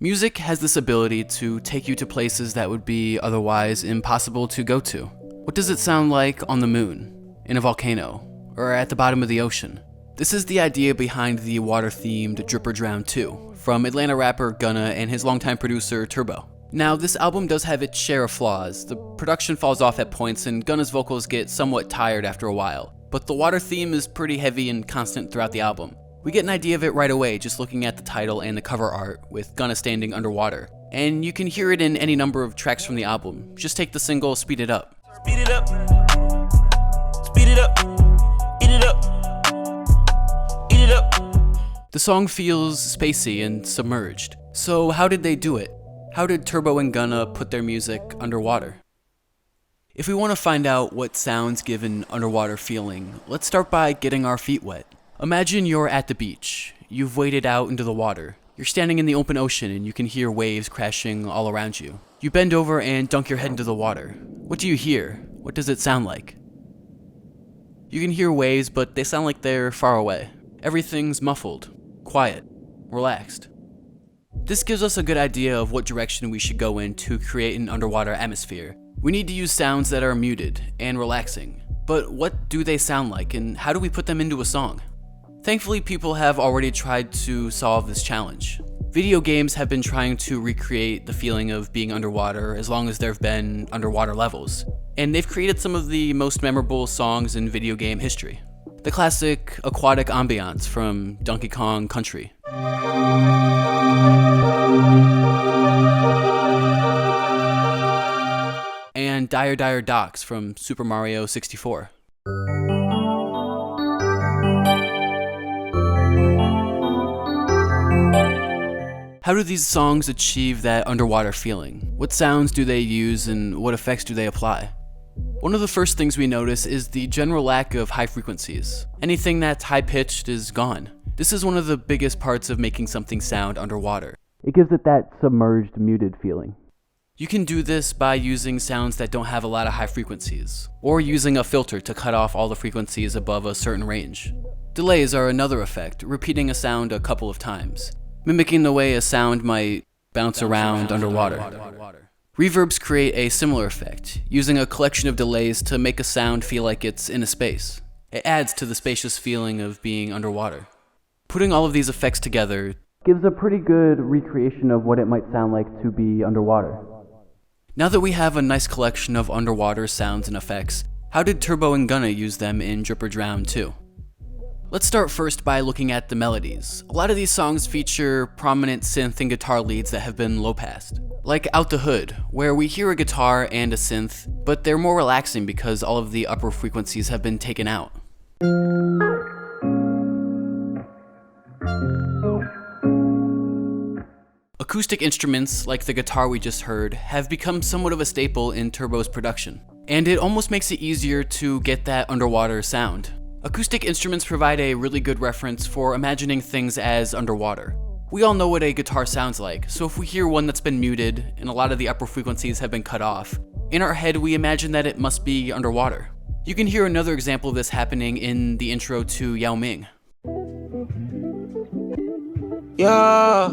Music has this ability to take you to places that would be otherwise impossible to go to. What does it sound like on the moon, in a volcano, or at the bottom of the ocean? This is the idea behind the water-themed Drip or Drown 2, from Atlanta rapper Gunna and his longtime producer Turbo. Now, this album does have its share of flaws. The production falls off at points and Gunna's vocals get somewhat tired after a while, but the water theme is pretty heavy and constant throughout the album. We get an idea of it right away just looking at the title and the cover art, with Gunna standing underwater. And you can hear it in any number of tracks from the album. Just take the single Speed It Up. Speed it up. Speed it up. Eat it up. Eat it up. The song feels spacey and submerged. So how did they do it? How did Turbo and Gunna put their music underwater? If we want to find out what sounds give an underwater feeling, let's start by getting our feet wet. Imagine you're at the beach. You've waded out into the water. You're standing in the open ocean and you can hear waves crashing all around you. You bend over and dunk your head into the water. What do you hear? What does it sound like? You can hear waves, but they sound like they're far away. Everything's muffled, quiet, relaxed. This gives us a good idea of what direction we should go in to create an underwater atmosphere. We need to use sounds that are muted and relaxing. But what do they sound like, and how do we put them into a song? Thankfully, people have already tried to solve this challenge. Video games have been trying to recreate the feeling of being underwater as long as there have been underwater levels. And they've created some of the most memorable songs in video game history. The classic aquatic ambiance from Donkey Kong Country. And Dire Dire Docks from Super Mario 64. How do these songs achieve that underwater feeling? What sounds do they use and what effects do they apply? One of the first things we notice is the general lack of high frequencies. Anything that's high-pitched is gone. This is one of the biggest parts of making something sound underwater. It gives it that submerged, muted feeling. You can do this by using sounds that don't have a lot of high frequencies, or using a filter to cut off all the frequencies above a certain range. Delays are another effect, repeating a sound a couple of times, mimicking the way a sound might bounce around underwater. Reverbs create a similar effect, using a collection of delays to make a sound feel like it's in a space. It adds to the spacious feeling of being underwater. Putting all of these effects together gives a pretty good recreation of what it might sound like to be underwater. Now that we have a nice collection of underwater sounds and effects, how did Turbo and Gunna use them in Drip or Drown 2? Let's start first by looking at the melodies. A lot of these songs feature prominent synth and guitar leads that have been low-passed. Like Out the Hood, where we hear a guitar and a synth, but they're more relaxing because all of the upper frequencies have been taken out. Acoustic instruments, like the guitar we just heard, have become somewhat of a staple in Turbo's production, and it almost makes it easier to get that underwater sound. Acoustic instruments provide a really good reference for imagining things as underwater. We all know what a guitar sounds like, so if we hear one that's been muted and a lot of the upper frequencies have been cut off, in our head we imagine that it must be underwater. You can hear another example of this happening in the intro to Yao Ming. Yeah.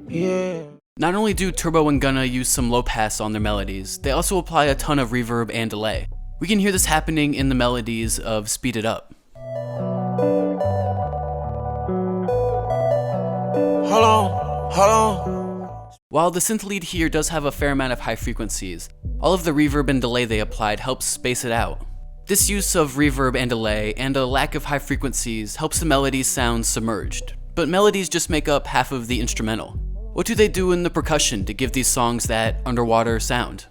Yeah. Not only do Turbo and Gunna use some low pass on their melodies, they also apply a ton of reverb and delay. We can hear this happening in the melodies of Speed It Up. Hold on. While the synth lead here does have a fair amount of high frequencies, all of the reverb and delay they applied helps space it out. This use of reverb and delay and a lack of high frequencies helps the melodies sound submerged, but melodies just make up half of the instrumental. What do they do in the percussion to give these songs that underwater sound?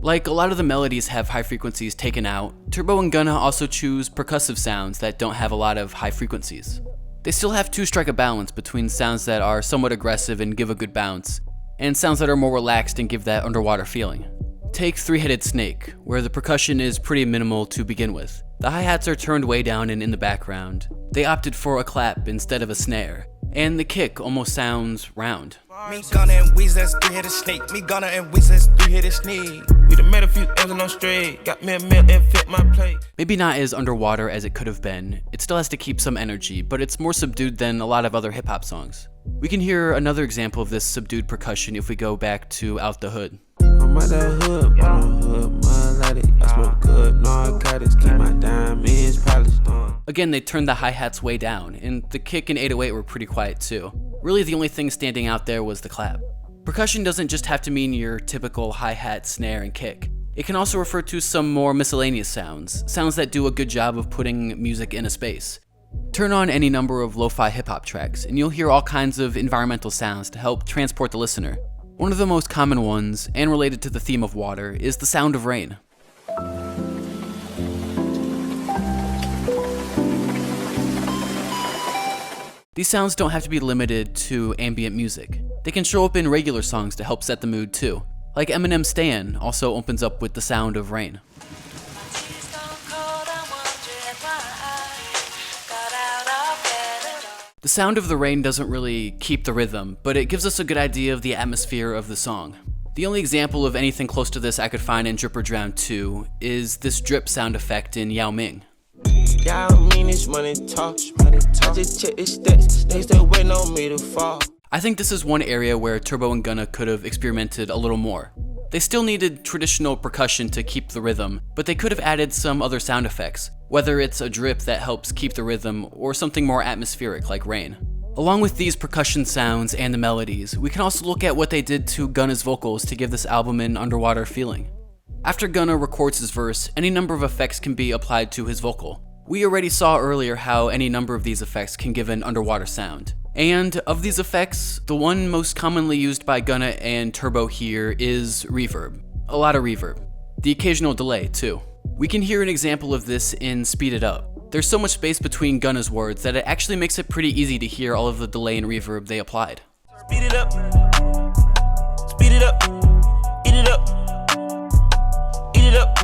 Like a lot of the melodies have high frequencies taken out, Turbo and Gunna also choose percussive sounds that don't have a lot of high frequencies. They still have to strike a balance between sounds that are somewhat aggressive and give a good bounce, and sounds that are more relaxed and give that underwater feeling. Take Three-Headed Snake, where the percussion is pretty minimal to begin with. The hi-hats are turned way down and in the background. They opted for a clap instead of a snare, and the kick almost sounds round. Me Gunna and Weezy, that's three-headed snake. Me Gunna and Weezy, that's three-headed snake. We done made a few M's and I'm straight. Got me a meal and fit my plate. Maybe not as underwater as it could have been. It still has to keep some energy, but it's more subdued than a lot of other hip-hop songs. We can hear another example of this subdued percussion if we go back to Out the Hood. I'm out that hood, but I'm hood, melodies. I smoke good narcotics, keep my diamonds polished on. Again, they turned the hi-hats way down, and the kick and 808 were pretty quiet too. Really, the only thing standing out there was the clap. Percussion doesn't just have to mean your typical hi-hat, snare, and kick. It can also refer to some more miscellaneous sounds, sounds that do a good job of putting music in a space. Turn on any number of lo-fi hip-hop tracks, and you'll hear all kinds of environmental sounds to help transport the listener. One of the most common ones, and related to the theme of water, is the sound of rain. These sounds don't have to be limited to ambient music. They can show up in regular songs to help set the mood too. Like Eminem's Stan also opens up with the sound of rain. The sound of the rain doesn't really keep the rhythm, but it gives us a good idea of the atmosphere of the song. The only example of anything close to this I could find in Drip or Drown 2 is this drip sound effect in Yao Ming. Y'all mean this money talk. I just check the stats, they still waiting on me to fall. I think this is one area where Turbo and Gunna could have experimented a little more. They still needed traditional percussion to keep the rhythm, but they could have added some other sound effects, whether it's a drip that helps keep the rhythm or something more atmospheric like rain. Along with these percussion sounds and the melodies, we can also look at what they did to Gunna's vocals to give this album an underwater feeling. After Gunna records his verse, any number of effects can be applied to his vocal. We already saw earlier how any number of these effects can give an underwater sound. And of these effects, the one most commonly used by Gunna and Turbo here is reverb. A lot of reverb. The occasional delay, too. We can hear an example of this in Speed It Up. There's so much space between Gunna's words that it actually makes it pretty easy to hear all of the delay and reverb they applied. Speed it up. Speed it up. Eat it up. Eat it up.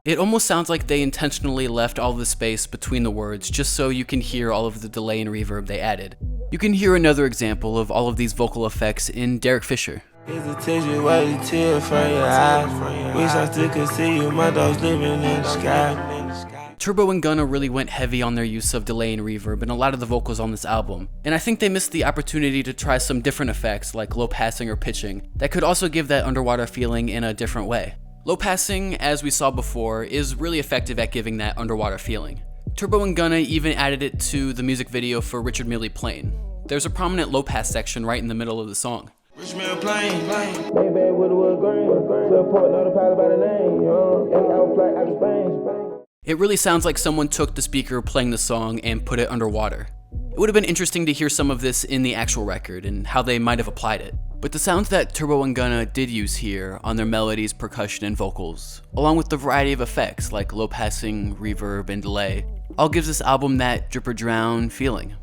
It almost sounds like they intentionally left all the space between the words just so you can hear all of the delay and reverb they added. You can hear another example of all of these vocal effects in Derek Fisher. Here's a tissue, wipe the tear from your eyes. Wish I still could see you, my dog's living in the sky. Turbo and Gunna really went heavy on their use of delay and reverb in a lot of the vocals on this album, and I think they missed the opportunity to try some different effects like low passing or pitching that could also give that underwater feeling in a different way. Low passing, as we saw before, is really effective at giving that underwater feeling. Turbo and Gunna even added it to the music video for Richard Millie Plane. There's a prominent low pass section right in the middle of the song. Rich man plane. Baby with a wood grain. Support another pilot by the name. Out flight out of Spain. It really sounds like someone took the speaker playing the song and put it underwater. It would have been interesting to hear some of this in the actual record and how they might have applied it. But the sounds that Turbo and Gunna did use here on their melodies, percussion, and vocals, along with the variety of effects like low passing, reverb, and delay, all gives this album that Drip or Drown feeling.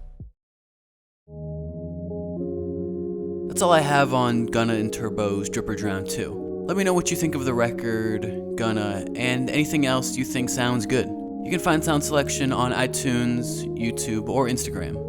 That's all I have on Gunna and Turbo's Drip or Drown 2. Let me know what you think of the record, Gunna, and anything else you think sounds good. You can find sound selection on iTunes, YouTube, or Instagram.